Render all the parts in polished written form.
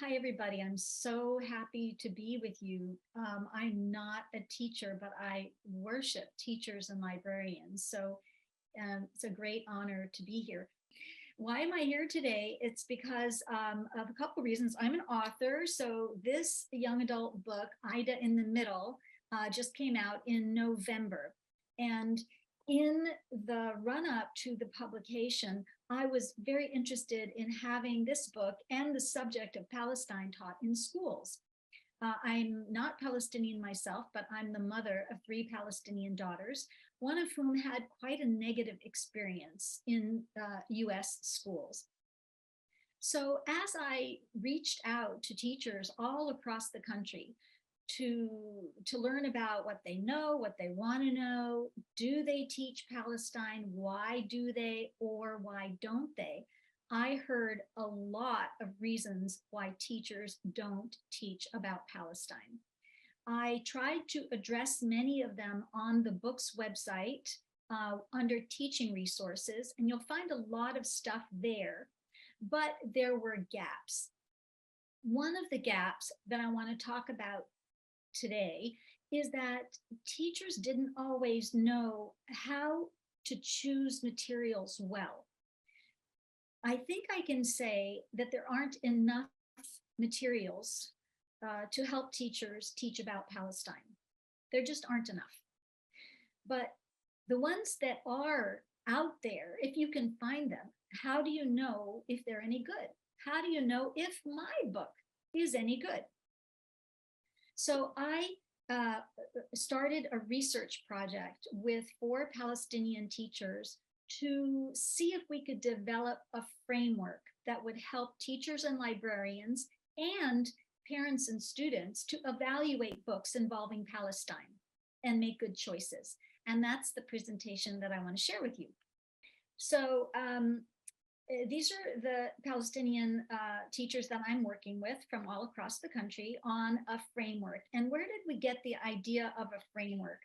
Hi, everybody. I'm so happy to be with you. I'm not a teacher, but I worship teachers and librarians. So it's a great honor to be here. Why am I here today? It's because of a couple of reasons. I'm an author. So this young adult book, Ida in the Middle, just came out in November. And in the run up to the publication, I was very interested in having this book and the subject of Palestine taught in schools. I'm not Palestinian myself, but I'm the mother of three Palestinian daughters, one of whom had quite a negative experience in US schools. So as I reached out to teachers all across the country to learn about what they know, what they want to know, do they teach Palestine, why do they, or why don't they, I heard a lot of reasons why teachers don't teach about Palestine. I tried to address many of them on the book's website under teaching resources, and you'll find a lot of stuff there, but there were gaps. One of the gaps that I want to talk about today is that teachers didn't always know how to choose materials well. I think I can say that there aren't enough materials to help teachers teach about Palestine. There just aren't enough. But the ones that are out there, if you can find them, how do you know if they're any good? How do you know if my book is any good? So I started a research project with 4 Palestinian teachers to see if we could develop a framework that would help teachers and librarians and parents and students to evaluate books involving Palestine and make good choices. And that's the presentation that I want to share with you. So these are the Palestinian teachers that I'm working with from all across the country on a framework. And where did we get the idea of a framework?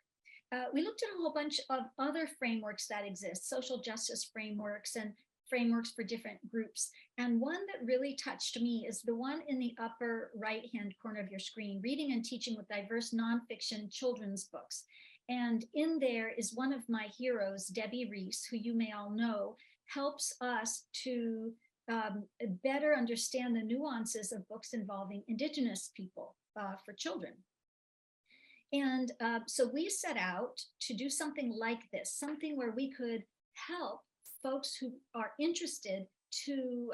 We looked at a whole bunch of other frameworks that exist, social justice frameworks and frameworks for different groups. And one that really touched me is the one in the upper right-hand corner of your screen, Reading and Teaching with Diverse Nonfiction Children's Books. And in there is one of my heroes, Debbie Reese, who you may all know, helps us to better understand the nuances of books involving Indigenous people for children. And so we set out to do something like this, something where we could help folks who are interested to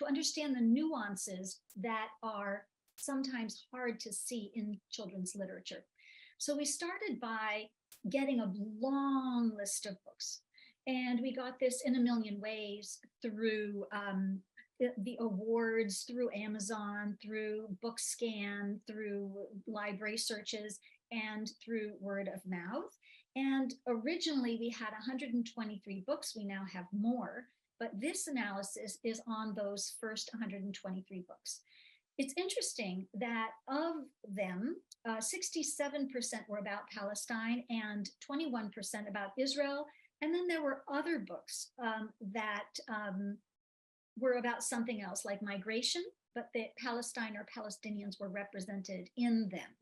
understand the nuances that are sometimes hard to see in children's literature. So we started by getting a long list of books. And we got this in a million ways through the awards, through Amazon, through BookScan, through library searches, and through word of mouth. And originally we had 123 books. We now have more, but this analysis is on those first 123 books. It's interesting that of them, 67% were about Palestine and 21% about Israel. And then there were other books that were about something else, like migration, but that Palestine or Palestinians were represented in them.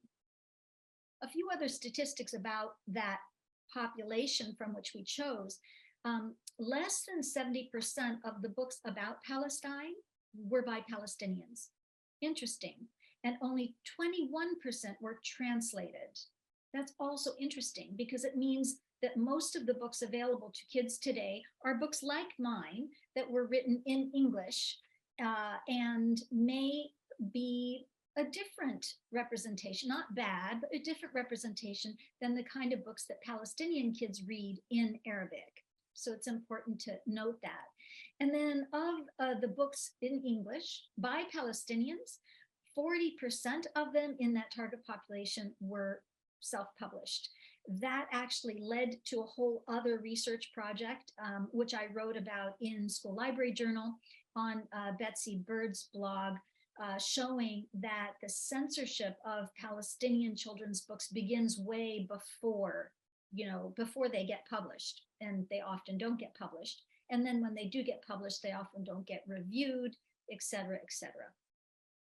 A few other statistics about that population from which we chose. Less than 70% of the books about Palestine were by Palestinians. Interesting. And only 21% were translated. That's also interesting because it means that most of the books available to kids today are books like mine that were written in English and may be a different representation, not bad, but a different representation than the kind of books that Palestinian kids read in Arabic. So it's important to note that. And then of the books in English by Palestinians, 40% of them in that target population were self-published. That actually led to a whole other research project, which I wrote about in School Library Journal on Betsy Bird's blog, showing that the censorship of Palestinian children's books begins way before, before they get published, and they often don't get published. And then when they do get published, they often don't get reviewed, et cetera, et cetera.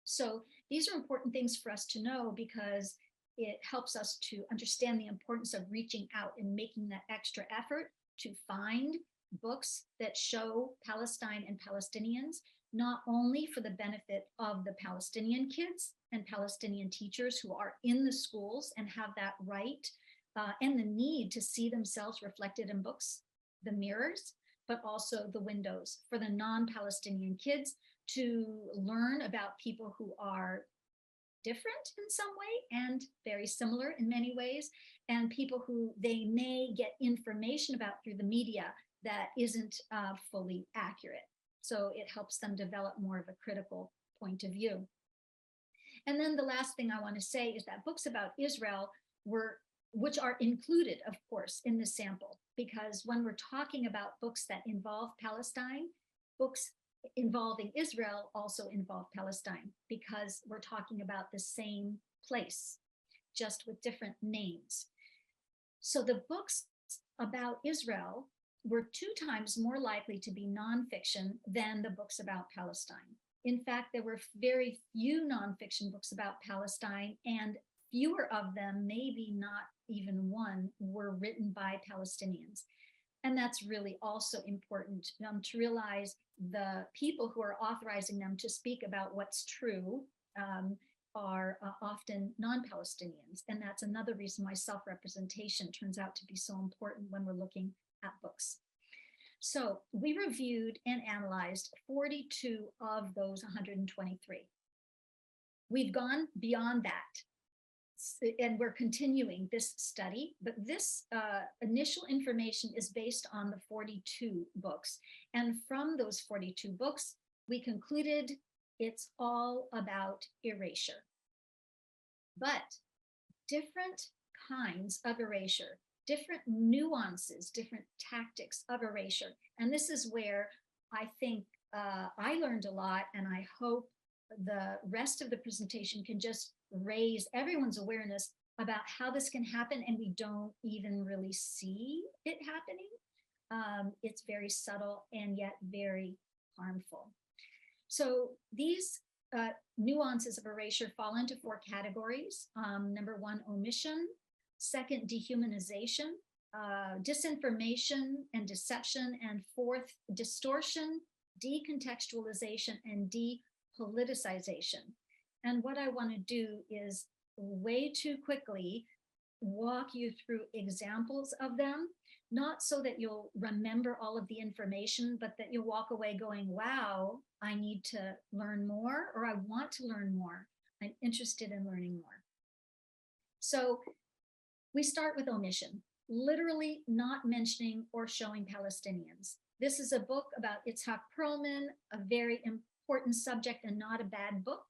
So these are important things for us to know because it helps us to understand the importance of reaching out and making that extra effort to find books that show Palestine and Palestinians, not only for the benefit of the Palestinian kids and Palestinian teachers who are in the schools and have that right and the need to see themselves reflected in books, the mirrors, but also the windows for the non-Palestinian kids to learn about people who are different in some way and very similar in many ways, and people who they may get information about through the media that isn't fully accurate. So it helps them develop more of a critical point of view. And then the last thing I want to say is that books about Israel which are included, of course, in the sample, because when we're talking about books that involve Palestine, books involving Israel also involve Palestine, because we're talking about the same place, just with different names. So the books about Israel were 2 times more likely to be nonfiction than the books about Palestine. In fact, there were very few nonfiction books about Palestine, and fewer of them, maybe not even one, were written by Palestinians. And that's really also important to realize the people who are authorizing them to speak about what's true are often non-Palestinians. And that's another reason why self-representation turns out to be so important when we're looking at books. So we reviewed and analyzed 42 of those 123. We've gone beyond that, and we're continuing this study, but this initial information is based on the 42 books. And from those 42 books, we concluded it's all about erasure. But different kinds of erasure, different nuances, different tactics of erasure. And this is where I think I learned a lot, and I hope the rest of the presentation can just raise everyone's awareness about how this can happen, and we don't even really see it happening. It's very subtle and yet very harmful. So these nuances of erasure fall into 4 categories. Number 1, omission. Second, dehumanization, disinformation and deception. And 4th, distortion, decontextualization, and depoliticization. And what I want to do is way too quickly walk you through examples of them, not so that you'll remember all of the information, but that you'll walk away going, wow, I need to learn more, or I want to learn more. I'm interested in learning more. So we start with omission, literally not mentioning or showing Palestinians. This is a book about Itzhak Perlman, a very important subject and not a bad book,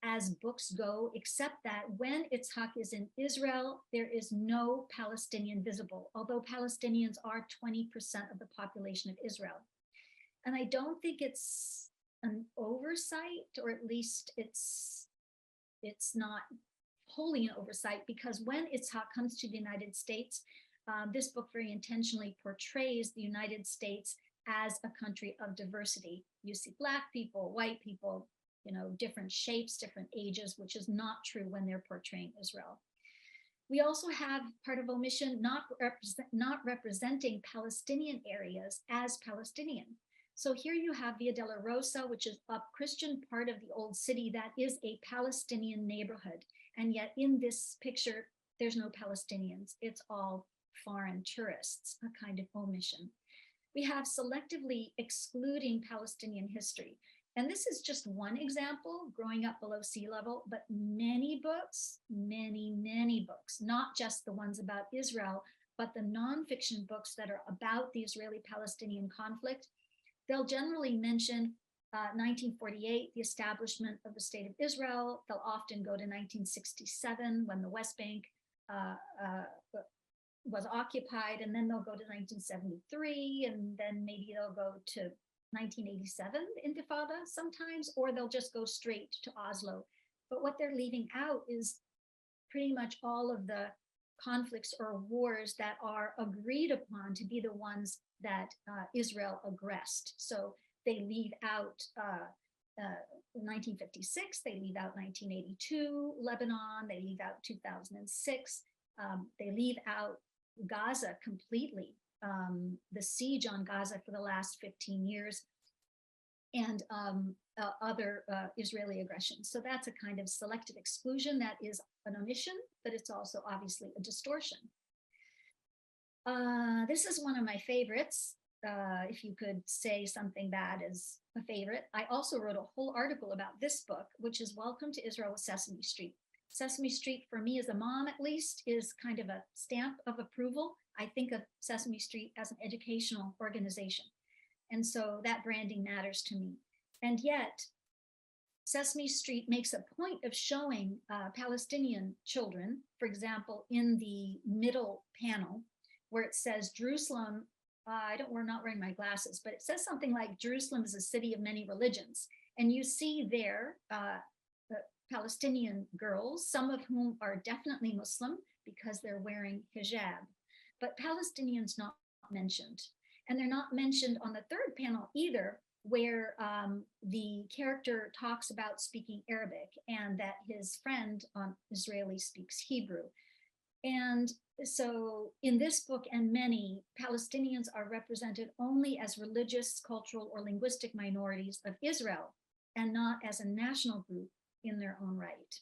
as books go, except that when Itzhak is in Israel, there is no Palestinian visible, although Palestinians are 20% of the population of Israel. And I don't think it's an oversight, or at least it's not wholly an oversight, because when Itzhak comes to the United States, this book very intentionally portrays the United States as a country of diversity. You see Black people, white people, different shapes, different ages, which is not true when they're portraying Israel. We also have part of omission not representing Palestinian areas as Palestinian. So here you have Via Dolorosa, which is a Christian part of the old city that is a Palestinian neighborhood. And yet in this picture, there's no Palestinians. It's all foreign tourists, a kind of omission. We have selectively excluding Palestinian history. And this is just one example, Growing Up Below Sea Level, but many books, many books, not just the ones about Israel, but the nonfiction books that are about the Israeli-Palestinian conflict, they'll generally mention 1948, the establishment of the State of Israel. They'll often go to 1967 when the West Bank was occupied, and then they'll go to 1973, and then maybe they'll go to 1987 Intifada sometimes, or they'll just go straight to Oslo. But what they're leaving out is pretty much all of the conflicts or wars that are agreed upon to be the ones that Israel aggressed. So they leave out 1956, they leave out 1982, Lebanon, they leave out 2006, they leave out Gaza completely, the siege on Gaza for the last 15 years, and other Israeli aggression. So that's a kind of selective exclusion that is an omission, but it's also obviously a distortion. This is one of my favorites. If you could say something bad is a favorite. I also wrote a whole article about this book, which is Welcome to Israel with Sesame Street. Sesame Street, for me as a mom at least, is kind of a stamp of approval. I think of Sesame Street as an educational organization. And so that branding matters to me. And yet, Sesame Street makes a point of showing Palestinian children, for example, in the middle panel, where it says Jerusalem, we're not wearing my glasses, but it says something like Jerusalem is a city of many religions. And you see there Palestinian girls, some of whom are definitely Muslim because they're wearing hijab, but Palestinians not mentioned. And they're not mentioned on the third panel either, where the character talks about speaking Arabic and that his friend Israeli speaks Hebrew. And so in this book and many, Palestinians are represented only as religious, cultural, or linguistic minorities of Israel and not as a national group in their own right.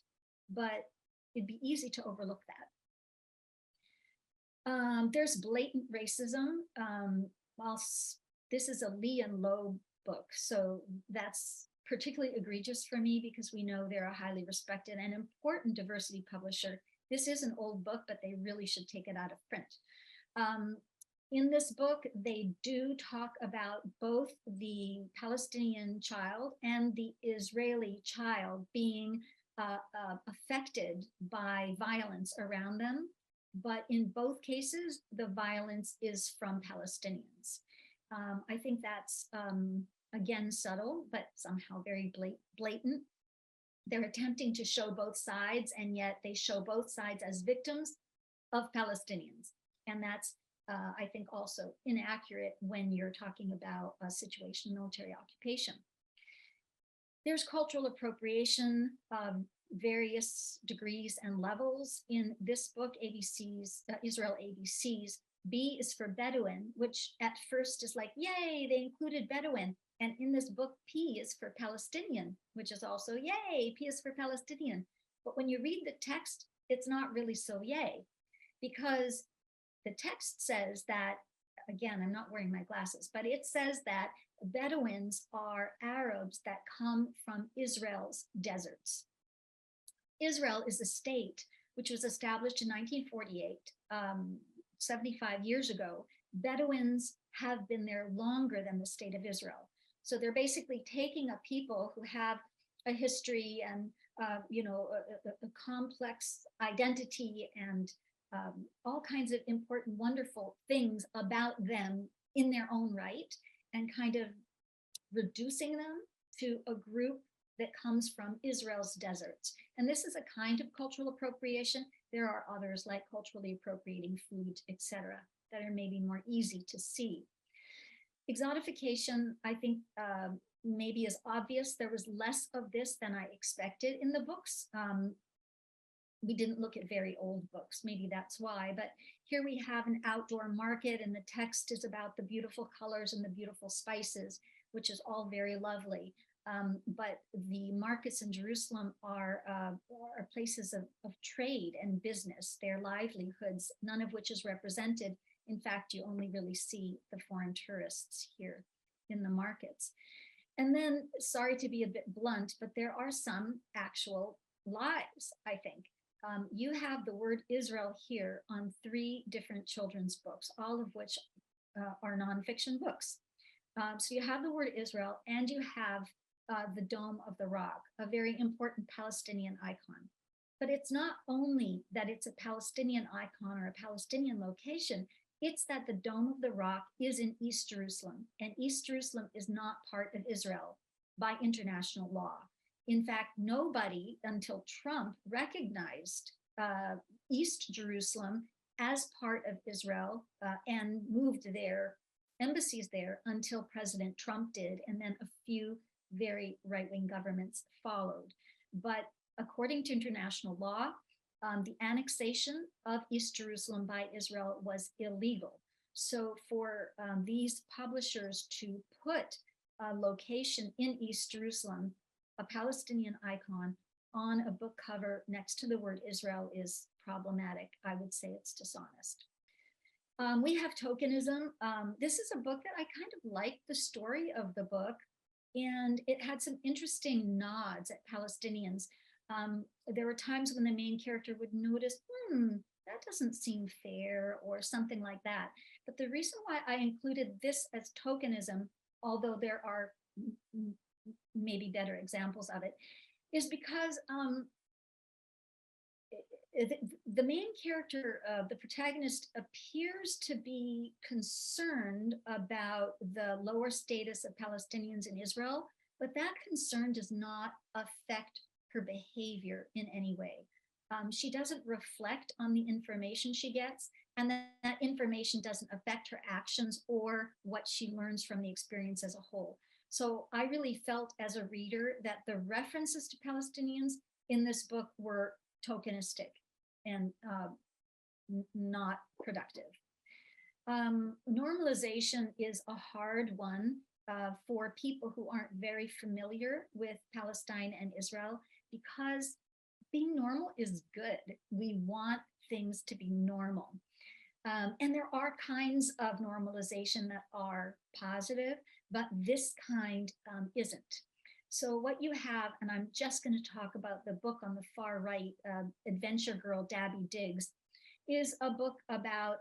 But it'd be easy to overlook that. There's blatant racism. This is a Lee and Loeb book, so that's particularly egregious for me because we know they're a highly respected and important diversity publisher. This is an old book, but they really should take it out of print. In this book, they do talk about both the Palestinian child and the Israeli child being affected by violence around them. But in both cases, the violence is from Palestinians. I think that's, again, subtle, but somehow very blatant. They're attempting to show both sides, and yet they show both sides as victims of Palestinians. And that's, I think, also inaccurate when you're talking about a situation of military occupation. There's cultural appropriation of various degrees and levels. In this book, Israel ABCs, B is for Bedouin, which at first is like, yay, they included Bedouin. And in this book, P is for Palestinian, which is also, yay, P is for Palestinian. But when you read the text, it's not really so yay, because the text says that, again, I'm not wearing my glasses, but it says that Bedouins are Arabs that come from Israel's deserts. Israel is a state which was established in 1948, 75 years ago. Bedouins have been there longer than the state of Israel. So they're basically taking a people who have a history and a complex identity and all kinds of important, wonderful things about them in their own right, and kind of reducing them to a group that comes from Israel's deserts. And this is a kind of cultural appropriation. There are others like culturally appropriating food, etc., that are maybe more easy to see. Exotification, I think, maybe is obvious. There was less of this than I expected in the books. We didn't look at very old books, maybe that's why, but here we have an outdoor market and the text is about the beautiful colors and the beautiful spices, which is all very lovely. But the markets in Jerusalem are places of trade and business, their livelihoods, none of which is represented. In fact, you only really see the foreign tourists here in the markets. And then, sorry to be a bit blunt, but there are some actual lies, I think. You have the word Israel here on 3 different children's books, all of which are nonfiction books. So you have the word Israel, and you have the Dome of the Rock, a very important Palestinian icon. But it's not only that it's a Palestinian icon or a Palestinian location, it's that the Dome of the Rock is in East Jerusalem, and East Jerusalem is not part of Israel by international law. In fact, nobody until Trump recognized East Jerusalem as part of Israel and moved their embassies there until President Trump did, and then a few very right-wing governments followed. But according to international law, the annexation of East Jerusalem by Israel was illegal. So for these publishers to put a location in East Jerusalem, a Palestinian icon, on a book cover next to the word Israel is problematic. I would say it's dishonest. We have tokenism. This is a book that I kind of liked the story of the book, and it had some interesting nods at Palestinians. There were times when the main character would notice, that doesn't seem fair, or something like that. But the reason why I included this as tokenism, although there are maybe better examples of it, is because the main character, the protagonist, appears to be concerned about the lower status of Palestinians in Israel, but that concern does not affect her behavior in any way. She doesn't reflect on the information she gets, and that information doesn't affect her actions or what she learns from the experience as a whole. So I really felt as a reader that the references to Palestinians in this book were tokenistic and not productive. Normalization is a hard one for people who aren't very familiar with Palestine and Israel, because being normal is good. We want things to be normal. And there are kinds of normalization that are positive, but this kind isn't. So what you have, and I'm just going to talk about the book on the far right, Adventure Girl Dabby Diggs, is a book about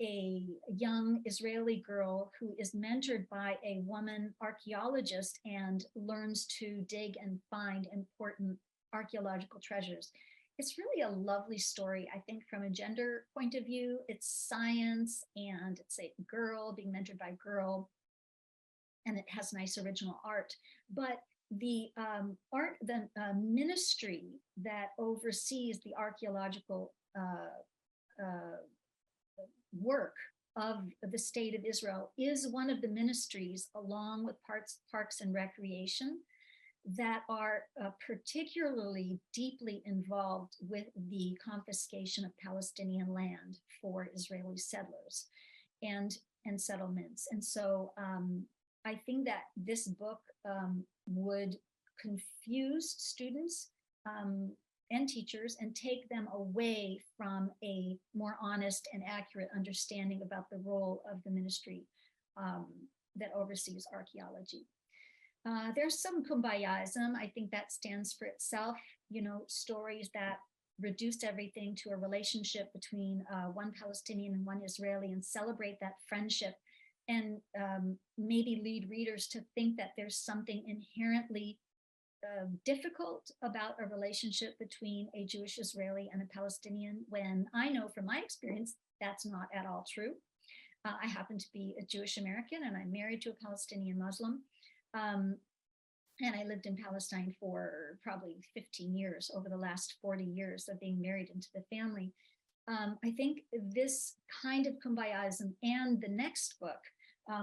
a young Israeli girl who is mentored by a woman archaeologist and learns to dig and find important archaeological treasures. It's really a lovely story, I think, from a gender point of view. It's science, and it's a girl being mentored by a girl, and it has nice original art. But the ministry that oversees the archaeological work of the state of Israel is one of the ministries, along with Parks and Recreation, that are particularly deeply involved with the confiscation of Palestinian land for Israeli settlers and settlements. And so I think that this book would confuse students and teachers and take them away from a more honest and accurate understanding about the role of the ministry that oversees archaeology. There's some kumbayaism. I think that stands for itself, stories that reduce everything to a relationship between one Palestinian and one Israeli, and celebrate that friendship, and maybe lead readers to think that there's something inherently difficult about a relationship between a Jewish Israeli and a Palestinian, when I know from my experience that's not at all true. I happen to be a Jewish American, and I'm married to a Palestinian Muslim. And I lived in Palestine for probably 15 years, over the last 40 years of being married into the family. I think this kind of kumbayaism, and the next book,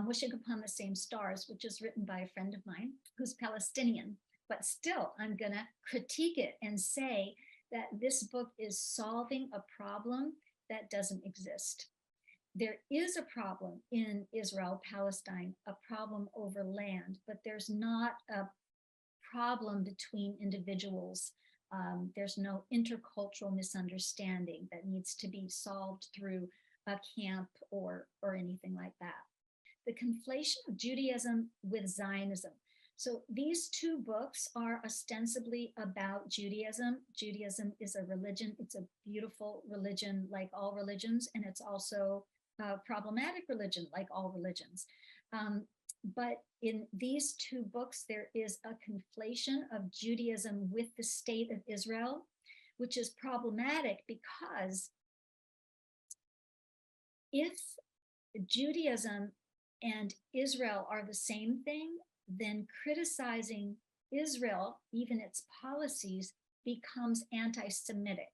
Wishing Upon the Same Stars, which is written by a friend of mine who's Palestinian, but still I'm gonna critique it and say that this book is solving a problem that doesn't exist. There is a problem in Israel, Palestine, a problem over land, but there's not a problem between individuals. There's no intercultural misunderstanding that needs to be solved through a camp or anything like that. The conflation of Judaism with Zionism. So these two books are ostensibly about Judaism. Judaism is a religion. It's a beautiful religion, like all religions, and it's also a problematic religion, like all religions. But in these two books, there is a conflation of Judaism with the state of Israel, which is problematic, because if Judaism and Israel are the same thing, then criticizing Israel, even its policies, becomes anti-Semitic.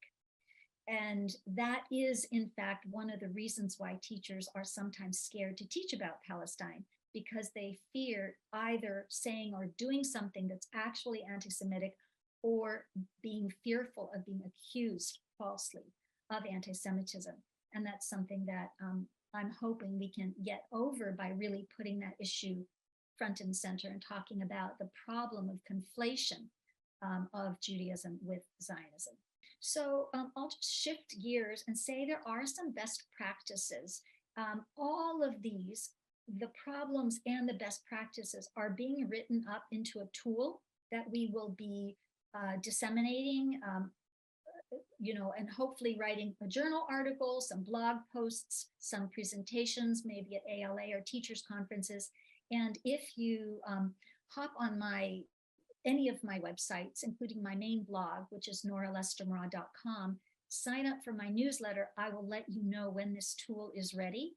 And that is, in fact, one of the reasons why teachers are sometimes scared to teach about Palestine, because they fear either saying or doing something that's actually anti-Semitic, or being fearful of being accused falsely of anti-Semitism. And that's something that I'm hoping we can get over by really putting that issue front and center and talking about the problem of conflation of Judaism with Zionism. So I'll just shift gears and say there are some best practices. All of these, the problems and the best practices, are being written up into a tool that we will be disseminating, and hopefully writing a journal article, some blog posts, some presentations, maybe at ALA or teachers conferences. And if you hop on any of my websites, including my main blog, which is noralestermara.com, sign up for my newsletter. I will let you know when this tool is ready.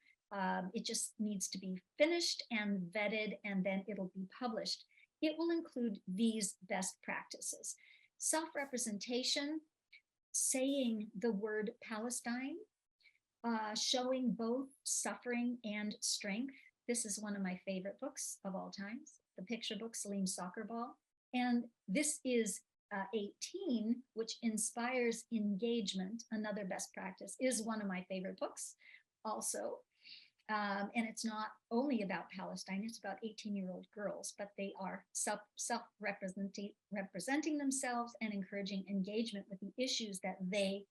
It just needs to be finished and vetted, and then it'll be published. It will include these best practices: self-representation, saying the word Palestine, showing both suffering and strength. This is one of my favorite books of all times, the picture book, Salim's Soccer Ball. And this is 18, which inspires engagement. Another best practice, is one of my favorite books also. And it's not only about Palestine, it's about 18-year-old girls, but they are self-representing themselves and encouraging engagement with the issues that they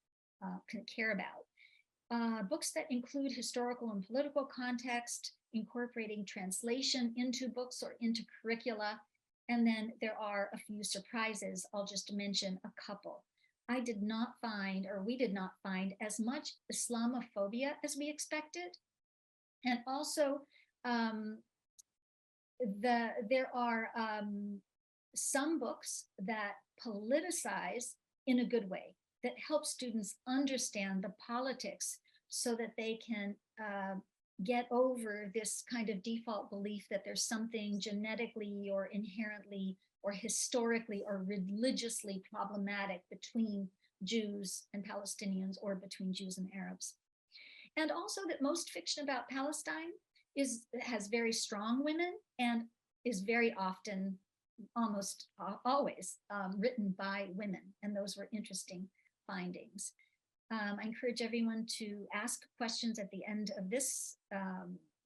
can care about. Books that include historical and political context, incorporating translation into books or into curricula. And then there are a few surprises. I'll just mention a couple. I did not find, or we did not find, as much Islamophobia as we expected. And also, there are some books that politicize in a good way, that help students understand the politics so that they can get over this kind of default belief that there's something genetically or inherently or historically or religiously problematic between Jews and Palestinians, or between Jews and Arabs. And also that most fiction about Palestine has very strong women and is very often, almost always, written by women. And those were interesting findings. I encourage everyone to ask questions at the end of this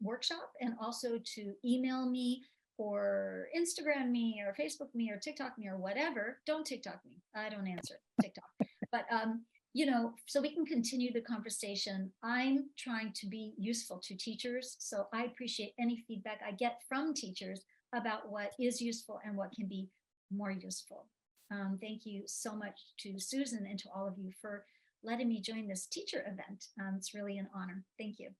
workshop, and also to email me or Instagram me or Facebook me or TikTok me or whatever. Don't TikTok me. I don't answer TikTok. But so we can continue the conversation. I'm trying to be useful to teachers, so I appreciate any feedback I get from teachers about what is useful and what can be more useful. Thank you so much to Susan and to all of you for letting me join this teacher event. It's really an honor. Thank you.